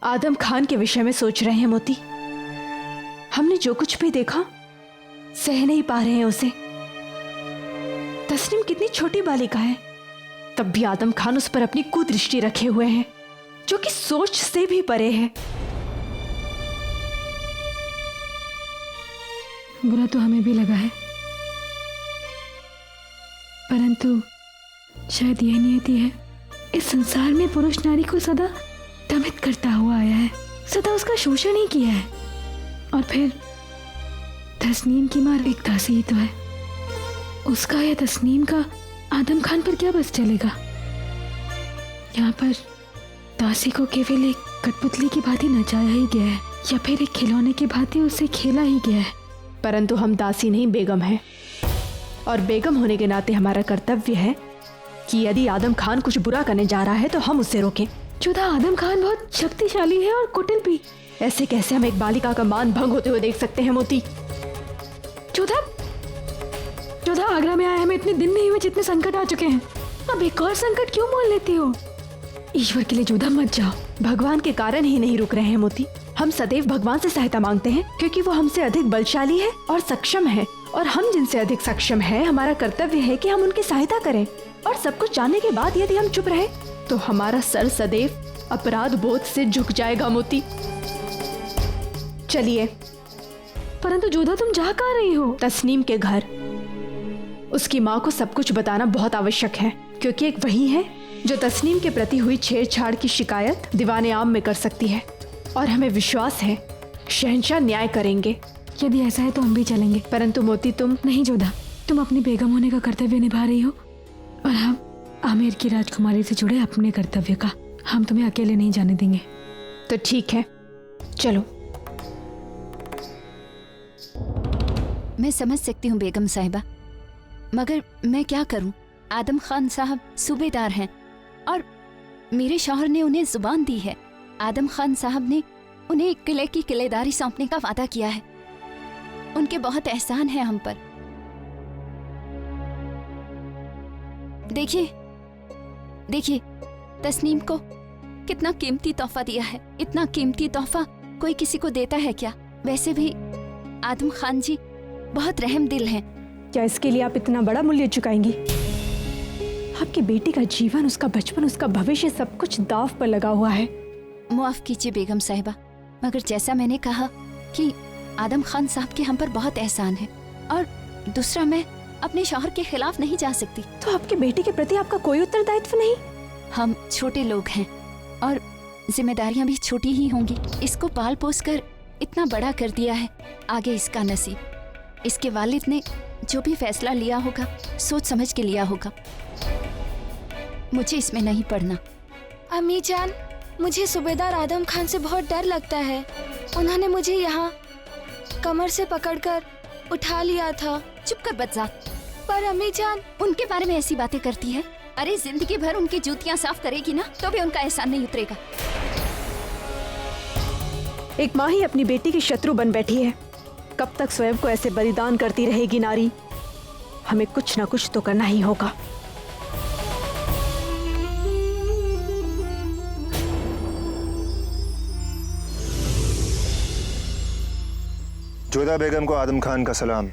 आदम खान के विषय में सोच रहे हैं मोती। हमने जो कुछ भी देखा सह नहीं पा रहे हैं उसे। तस्नीम कितनी छोटी बालिका है, तब भी आदम खान उस पर अपनी कुदृष्टि रखे हुए हैं, जो कि सोच से भी परे है। बुरा तो हमें भी लगा है, परंतु शायद यह नियति है। इस संसार में पुरुष नारी को सदा दमित करता हुआ आया है, सदा उसका शोषण ही किया है। और फिर तस्नीम की मां एक दासी ही तो है। उसका या तस्नीम का आदम खान पर क्या बस चलेगा। यहाँ पर दासी को केवल एक कठपुतली की भांति नचाया ही गया है, या फिर एक खिलौने की भांति उसे खेला ही गया है। परंतु हम दासी नहीं बेगम हैं, और बेगम होने के नाते हमारा कर्तव्य है कि यदि आदम खान कुछ बुरा करने जा रहा है तो हम उसे रोकें। जोधा, आदम खान बहुत शक्तिशाली है और कुटिल भी। ऐसे कैसे हम एक बालिका का मान भंग होते हुए देख सकते हैं मोती? जोधा, जोधा, आगरा में आए हमें इतने दिन नहीं हुए जितने संकट आ चुके हैं। अब एक और संकट क्यों मोल लेती हो? ईश्वर के लिए जोधा मत जाओ। भगवान के कारण ही नहीं रुक रहे हैं मोती। हम सदैव भगवान से सहायता मांगते हैं, क्योंकि वो हमसे अधिक बलशाली है और सक्षम है, और हम जिनसे अधिक सक्षम हैं, हमारा कर्तव्य है कि हम उनकी सहायता करें। और सब कुछ जानने के बाद यदि हम चुप रहे तो हमारा सर सदैव अपराध बोध से झुक जाएगा मोती। चलिए। परंतु जोधा, तुम जा कहाँ रही हो? तस्नीम के घर। उसकी माँ को सब कुछ बताना बहुत आवश्यक है, क्योंकि एक वही है जो तस्नीम के प्रति हुई छेड़छाड़ की शिकायत दीवाने आम में कर सकती है, और हमें विश्वास है शहंशाह न्याय करेंगे। यदि ऐसा है तो हम भी चलेंगे। परंतु मोती, तुम नहीं जोधा, तुम अपनी बेगम होने का कर्तव्य निभा रही हो, और हम आमेर की राजकुमारी से जुड़े अपने कर्तव्य का। हम तुम्हें अकेले नहीं जाने देंगे। तो ठीक है, चलो। मैं समझ सकती हूँ बेगम साहिबा, मगर मैं क्या करूँ? आदम खान साहब सूबेदार हैं और मेरे शौहर ने उन्हें जुबान दी है। आदम खान साहब ने उन्हें एक किले की किलेदारी सौंपने का वादा किया है। उनके बहुत एहसान है हम पर। देखिए देखिए, तस्नीम को कितना कीमती तोहफा दिया है। इतना कीमती तोहफा कोई किसी को देता है क्या? वैसे भी आदम खान जी बहुत रहम दिल हैं। क्या इसके लिए आप इतना बड़ा मूल्य चुकाएंगी? आपकी बेटी का जीवन, उसका बचपन, उसका भविष्य, सब कुछ दांव पर लगा हुआ है। माफ कीजिए बेगम साहिबा, मगर जैसा मैंने कहा कि आदम खान साहब के हम पर बहुत एहसान है, और दूसरा मैं अपने शौहर के खिलाफ नहीं जा सकती। तो आपकी बेटी के प्रति आपका कोई उत्तरदायित्व नहीं? हम छोटे लोग हैं और जिम्मेदारियां भी छोटी ही होंगी। इसको पाल पोस कर इतना बड़ा कर दिया है, आगे इसका नसीब। इसके वालिद ने जो भी फैसला लिया होगा सोच समझ के लिया होगा। मुझे इसमें नहीं पड़ना। अम्मी जान, मुझे सूबेदार आदम खान से बहुत डर लगता है। उन्होंने मुझे यहाँ कमर से पकड़कर उठा लिया था। चुप कर बदजात। पर अम्मी जान, उनके बारे में ऐसी बातें करती है? अरे जिंदगी भर उनकी जूतियां साफ करेगी ना, तो भी उनका एहसान नहीं उतरेगा। एक माँ ही अपनी बेटी की शत्रु बन बैठी है। कब तक स्वयं को ऐसे बलिदान करती रहेगी नारी? हमें कुछ ना कुछ तो करना ही होगा। जोधा बेगम को आदम खान का सलाम।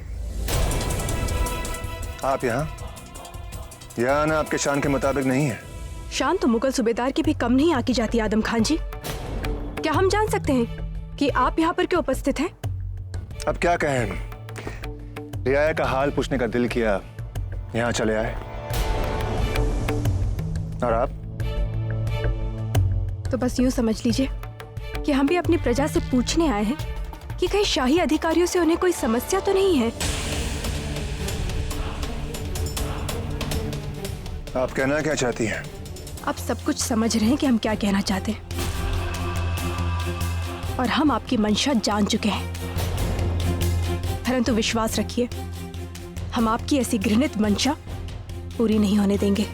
आप यहाँ आना आपके शान के मुताबिक नहीं है। शान तो मुगल सूबेदार की भी कम नहीं आकी जाती आदम खान जी। क्या हम जान सकते हैं कि आप यहाँ पर क्यों उपस्थित हैं? अब क्या कहें, रियाया का हाल पूछने का दिल किया, यहाँ चले आए। और आप? तो बस यूं समझ लीजिए कि हम भी अपनी प्रजा से पूछने आए हैं कि कहीं शाही अधिकारियों से उन्हें कोई समस्या तो नहीं है। आप कहना क्या चाहती हैं? आप सब कुछ समझ रहे हैं कि हम क्या कहना चाहते हैं, और हम आपकी मंशा जान चुके हैं। परंतु विश्वास रखिए, हम आपकी ऐसी घृणित मंशा पूरी नहीं होने देंगे।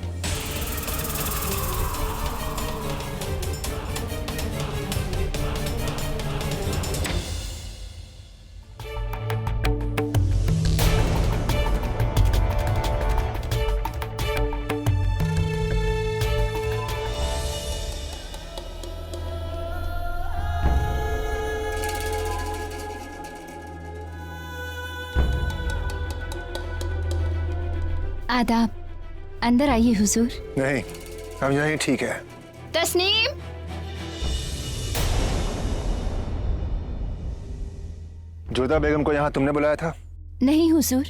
आदाब। अंदर आइए हुजूर। नहीं, हम यहीं ठीक है। तस्नीम। जोधा बेगम को यहाँ तुमने बुलाया था? नहीं हुजूर,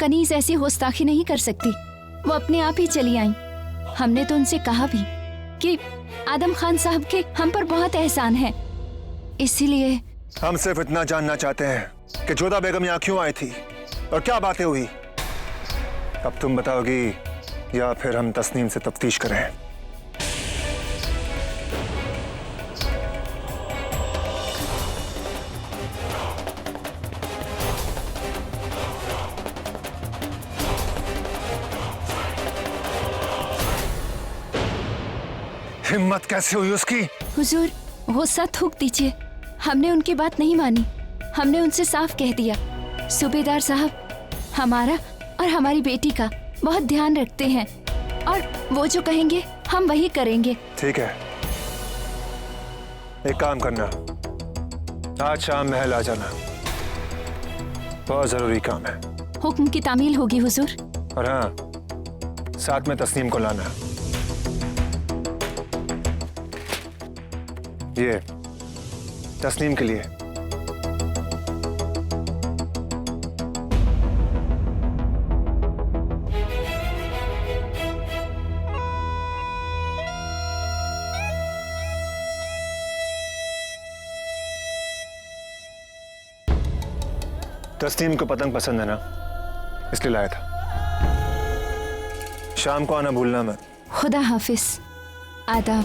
कनीज ऐसी गुस्ताखी नहीं कर सकती। वो अपने आप ही चली आई। हमने तो उनसे कहा भी कि आदम खान साहब के हम पर बहुत एहसान है, इसीलिए। हम सिर्फ इतना जानना चाहते हैं कि जोधा बेगम यहाँ क्यों आई थी और क्या बातें हुई। अब तुम बताओगी या फिर हम तस्नीम से तफ्तीश करें? हिम्मत कैसे हुई उसकी? हुजूर, गुस्सा थूक दीजिए। हमने उनकी बात नहीं मानी। हमने उनसे साफ कह दिया, सूबेदार साहब हमारा और हमारी बेटी का बहुत ध्यान रखते हैं और वो जो कहेंगे हम वही करेंगे। ठीक है, एक काम करना, आज शाम महल आ जाना, बहुत जरूरी काम है। हुक्म की तामील होगी हुजूर। और हाँ, साथ में तस्नीम को लाना। ये तस्नीम के लिए। तस्नीम को पतंग पसंद है ना, इसलिए लाया था। शाम को आना भूलना मत। खुदा हाफिज। आदाब।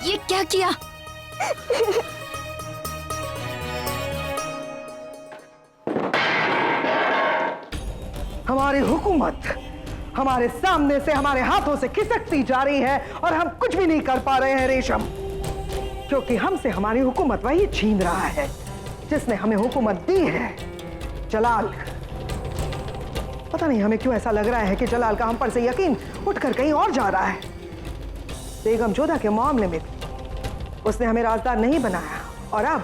ये क्या किया? हमारी हुकूमत हमारे सामने से, हमारे हाथों से खिसकती जा रही है और हम कुछ भी नहीं कर पा रहे हैं रेशम, क्योंकि हमसे हमारी हुकूमत वही छीन रहा है जिसने हमें हुकूमत दी है, जलाल। पता नहीं हमें क्यों ऐसा लग रहा है कि जलाल का हम पर से यकीन उठकर कहीं और जा रहा है। बेगम जोधा के मामले में उसने हमें राजदार नहीं बनाया और अब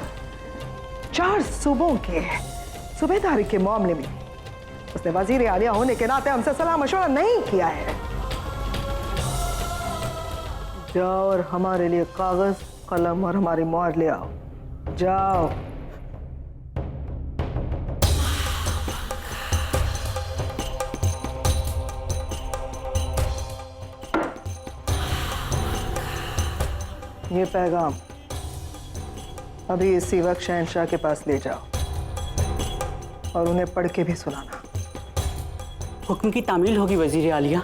4 सूबों के सूबेदारी के मामले में उसने वजीर आलिया होने के नाते हमसे सलाह मशवरा नहीं किया है। जाओ और हमारे लिए कागज, कलम और हमारी मोहर ले आओ। जाओ। ये पैगाम अभी इसी वक्त शहंशाह के पास ले जाओ और उन्हें पढ़ के भी सुनाना। हुक्म की तामील होगी वजीर आलिया।